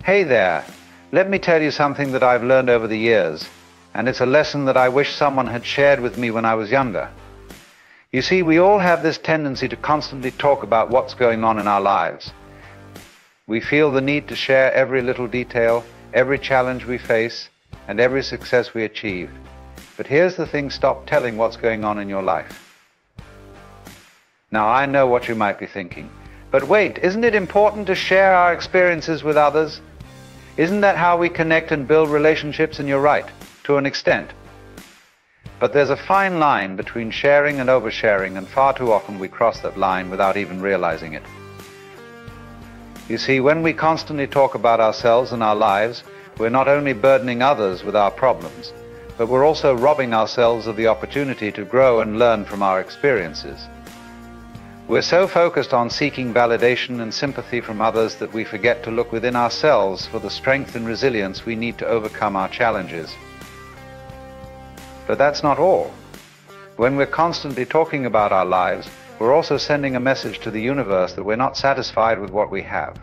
Hey there, let me tell you something that I've learned over the years, and it's a lesson that I wish someone had shared with me when I was younger. You see, we all have this tendency to constantly talk about what's going on in our lives. We feel the need to share every little detail, every challenge we face, and every success we achieve. But here's the thing, stop telling what's going on in your life. Now, I know what you might be thinking, but wait, isn't it important to share our experiences with others? Isn't that how we connect and build relationships? And you're right, to an extent. But there's a fine line between sharing and oversharing, and far too often we cross that line without even realizing it. You see, when we constantly talk about ourselves and our lives, we're not only burdening others with our problems, but we're also robbing ourselves of the opportunity to grow and learn from our experiences. We're so focused on seeking validation and sympathy from others that we forget to look within ourselves for the strength and resilience we need to overcome our challenges. But that's not all. When we're constantly talking about our lives, we're also sending a message to the universe that we're not satisfied with what we have.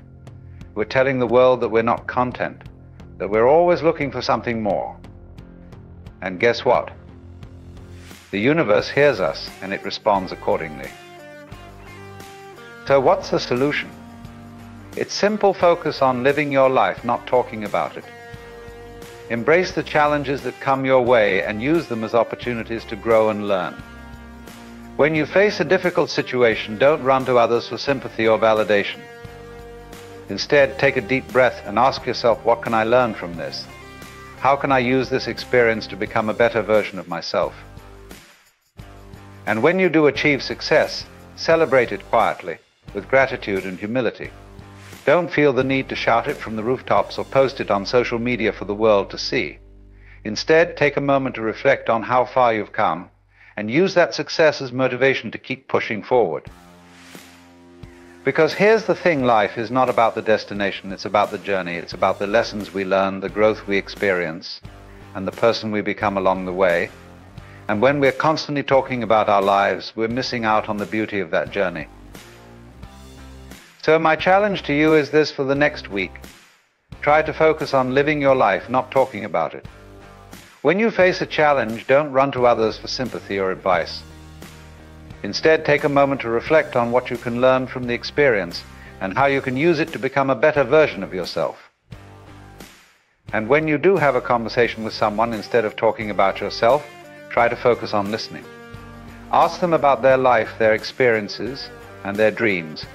We're telling the world that we're not content, that we're always looking for something more. And guess what? The universe hears us and it responds accordingly. So what's the solution? It's simple: focus on living your life, not talking about it. Embrace the challenges that come your way and use them as opportunities to grow and learn. When you face a difficult situation, don't run to others for sympathy or validation. Instead, take a deep breath and ask yourself, what can I learn from this? How can I use this experience to become a better version of myself? And when you do achieve success, celebrate it quietly, with gratitude and humility. Don't feel the need to shout it from the rooftops or post it on social media for the world to see. Instead, take a moment to reflect on how far you've come and use that success as motivation to keep pushing forward. Because here's the thing, life is not about the destination, it's about the journey. It's about the lessons we learn, the growth we experience, and the person we become along the way. And when we're constantly talking about our lives, we're missing out on the beauty of that journey. So my challenge to you is this for the next week. Try to focus on living your life, not talking about it. When you face a challenge, don't run to others for sympathy or advice. Instead, take a moment to reflect on what you can learn from the experience and how you can use it to become a better version of yourself. And when you do have a conversation with someone, instead of talking about yourself, try to focus on listening. Ask them about their life, their experiences, and their dreams.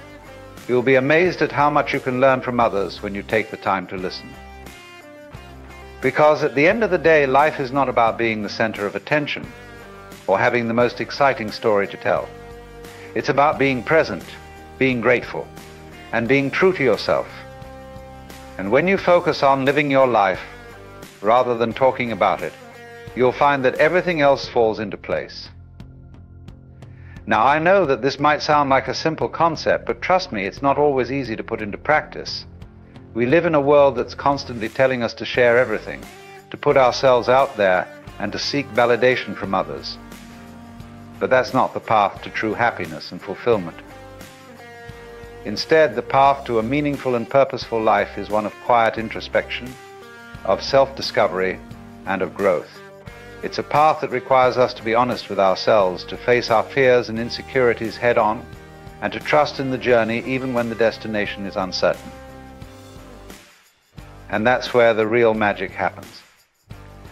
You'll be amazed at how much you can learn from others when you take the time to listen. Because at the end of the day, life is not about being the center of attention or having the most exciting story to tell. It's about being present, being grateful, and being true to yourself. And when you focus on living your life rather than talking about it, you'll find that everything else falls into place. Now, I know that this might sound like a simple concept, but trust me, it's not always easy to put into practice. We live in a world that's constantly telling us to share everything, to put ourselves out there, and to seek validation from others. But that's not the path to true happiness and fulfillment. Instead, the path to a meaningful and purposeful life is one of quiet introspection, of self-discovery, and of growth. It's a path that requires us to be honest with ourselves, to face our fears and insecurities head-on, and to trust in the journey even when the destination is uncertain. And that's where the real magic happens.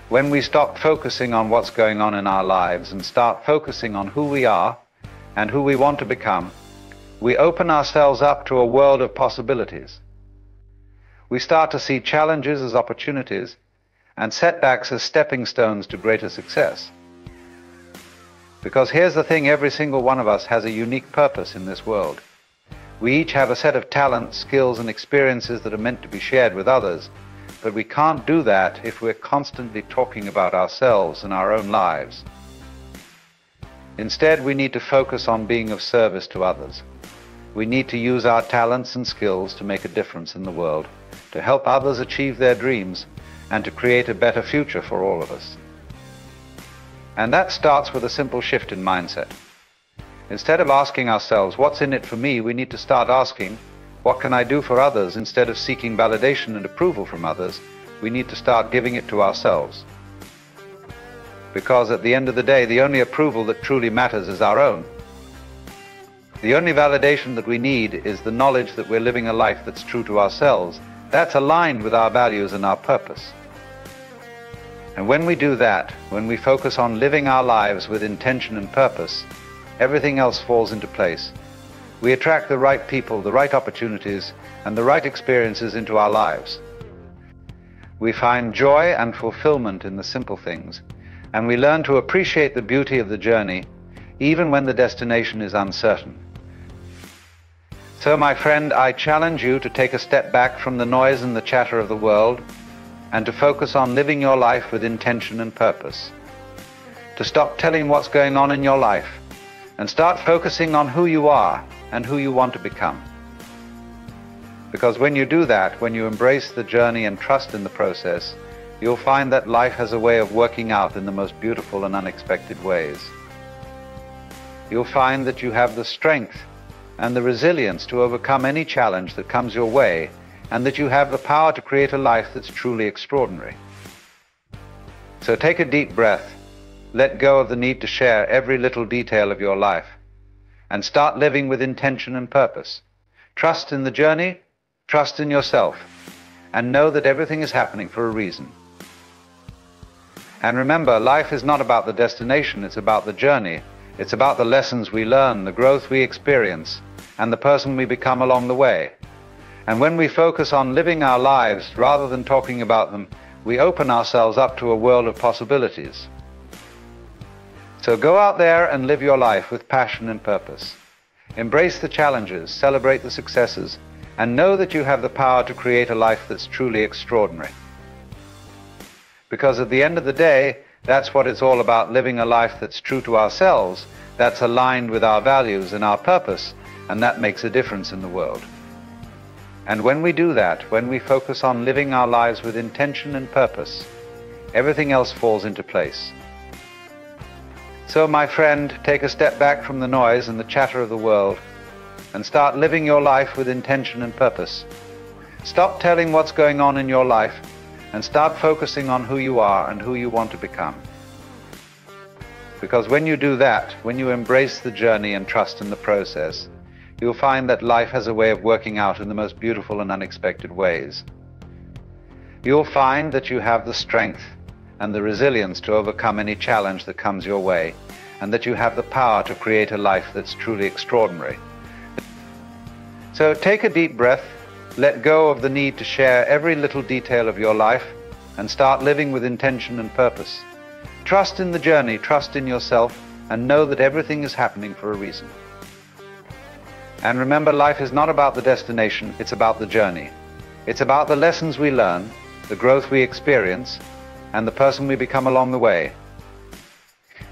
When we stop focusing on what's going on in our lives and start focusing on who we are and who we want to become, we open ourselves up to a world of possibilities. We start to see challenges as opportunities and setbacks as stepping stones to greater success. Because here's the thing, every single one of us has a unique purpose in this world. We each have a set of talents, skills, and experiences that are meant to be shared with others, but we can't do that if we're constantly talking about ourselves and our own lives. Instead, we need to focus on being of service to others. We need to use our talents and skills to make a difference in the world, to help others achieve their dreams, and to create a better future for all of us. And that starts with a simple shift in mindset. Instead of asking ourselves, what's in it for me, we need to start asking, what can I do for others, instead of seeking validation and approval from others, we need to start giving it to ourselves. Because at the end of the day, the only approval that truly matters is our own. The only validation that we need is the knowledge that we're living a life that's true to ourselves, that's aligned with our values and our purpose. And when we do that, when we focus on living our lives with intention and purpose, everything else falls into place. We attract the right people, the right opportunities, and the right experiences into our lives. We find joy and fulfillment in the simple things, and we learn to appreciate the beauty of the journey, even when the destination is uncertain. So, my friend, I challenge you to take a step back from the noise and the chatter of the world, and to focus on living your life with intention and purpose. To stop telling what's going on in your life, and start focusing on who you are and who you want to become. Because when you do that, when you embrace the journey and trust in the process, you'll find that life has a way of working out in the most beautiful and unexpected ways. You'll find that you have the strength and the resilience to overcome any challenge that comes your way, and that you have the power to create a life that's truly extraordinary. So take a deep breath, let go of the need to share every little detail of your life, and start living with intention and purpose. Trust in the journey, trust in yourself, and know that everything is happening for a reason. And remember, life is not about the destination, it's about the journey. It's about the lessons we learn, the growth we experience, and the person we become along the way. And when we focus on living our lives rather than talking about them, we open ourselves up to a world of possibilities. So go out there and live your life with passion and purpose. Embrace the challenges, celebrate the successes, and know that you have the power to create a life that's truly extraordinary. Because at the end of the day, that's what it's all about, living a life that's true to ourselves, that's aligned with our values and our purpose, and that makes a difference in the world. And when we do that, when we focus on living our lives with intention and purpose, everything else falls into place. So, my friend, take a step back from the noise and the chatter of the world and start living your life with intention and purpose. Stop telling what's going on in your life and start focusing on who you are and who you want to become. Because when you do that, when you embrace the journey and trust in the process, you'll find that life has a way of working out in the most beautiful and unexpected ways. You'll find that you have the strength and the resilience to overcome any challenge that comes your way, and that you have the power to create a life that's truly extraordinary. So take a deep breath, let go of the need to share every little detail of your life, and start living with intention and purpose. Trust in the journey, trust in yourself, and know that everything is happening for a reason. And remember, life is not about the destination, it's about the journey. It's about the lessons we learn, the growth we experience, and the person we become along the way.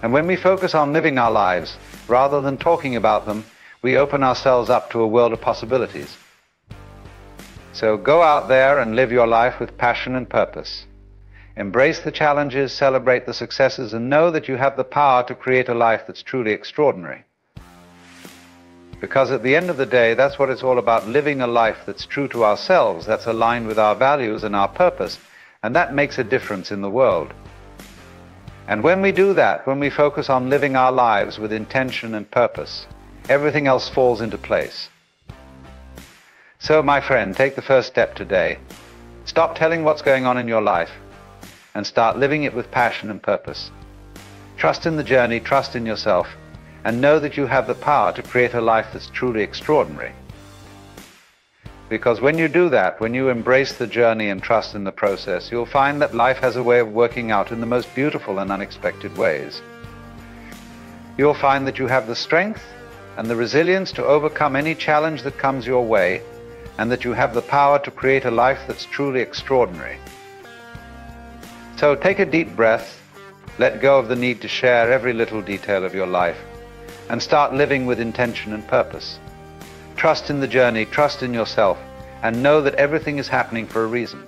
And when we focus on living our lives, rather than talking about them, we open ourselves up to a world of possibilities. So go out there and live your life with passion and purpose. Embrace the challenges, celebrate the successes, and know that you have the power to create a life that's truly extraordinary. Because at the end of the day, that's what it's all about, living a life that's true to ourselves, that's aligned with our values and our purpose, and that makes a difference in the world. And when we do that, when we focus on living our lives with intention and purpose, everything else falls into place. So, my friend, take the first step today. Stop telling what's going on in your life and start living it with passion and purpose. Trust in the journey, trust in yourself, and know that you have the power to create a life that's truly extraordinary. Because when you do that, when you embrace the journey and trust in the process, you'll find that life has a way of working out in the most beautiful and unexpected ways. You'll find that you have the strength and the resilience to overcome any challenge that comes your way, and that you have the power to create a life that's truly extraordinary. So take a deep breath, let go of the need to share every little detail of your life, and start living with intention and purpose. Trust in the journey, trust in yourself, and know that everything is happening for a reason.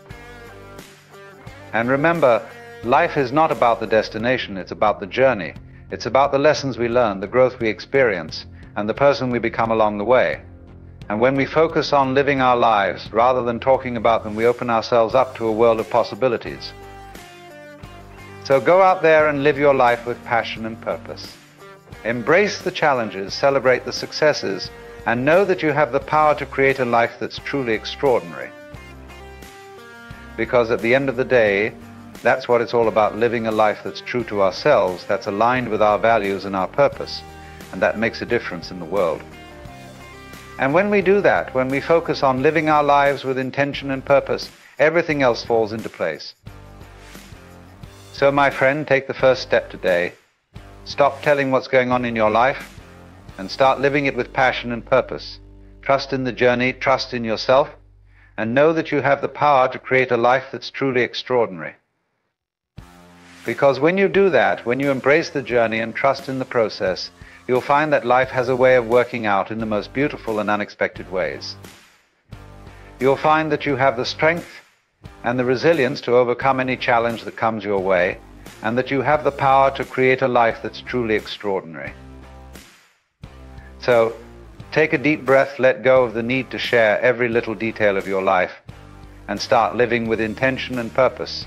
And remember, life is not about the destination, it's about the journey. It's about the lessons we learn, the growth we experience, and the person we become along the way. And when we focus on living our lives rather than talking about them, we open ourselves up to a world of possibilities. So go out there and live your life with passion and purpose. Embrace the challenges, celebrate the successes, and know that you have the power to create a life that's truly extraordinary. Because at the end of the day, that's what it's all about, living a life that's true to ourselves, that's aligned with our values and our purpose, and that makes a difference in the world. And when we do that, when we focus on living our lives with intention and purpose, everything else falls into place. So my friend, take the first step today. Stop telling what's going on in your life and start living it with passion and purpose. Trust in the journey, trust in yourself, and know that you have the power to create a life that's truly extraordinary. Because when you do that, when you embrace the journey and trust in the process, you'll find that life has a way of working out in the most beautiful and unexpected ways. You'll find that you have the strength and the resilience to overcome any challenge that comes your way, and that you have the power to create a life that's truly extraordinary. So, take a deep breath, let go of the need to share every little detail of your life, and start living with intention and purpose.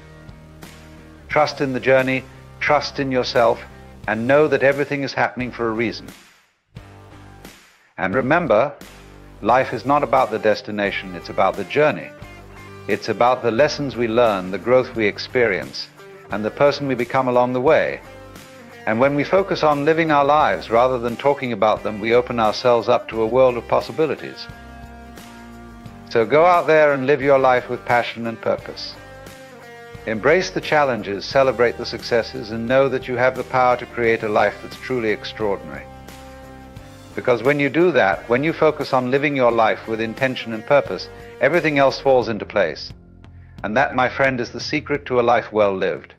Trust in the journey, trust in yourself, and know that everything is happening for a reason. And remember, life is not about the destination, it's about the journey. It's about the lessons we learn, the growth we experience, and the person we become along the way. And when we focus on living our lives rather than talking about them, we open ourselves up to a world of possibilities. So go out there and live your life with passion and purpose. Embrace the challenges, celebrate the successes, and know that you have the power to create a life that's truly extraordinary. Because when you do that, when you focus on living your life with intention and purpose, everything else falls into place. And that, my friend, is the secret to a life well lived.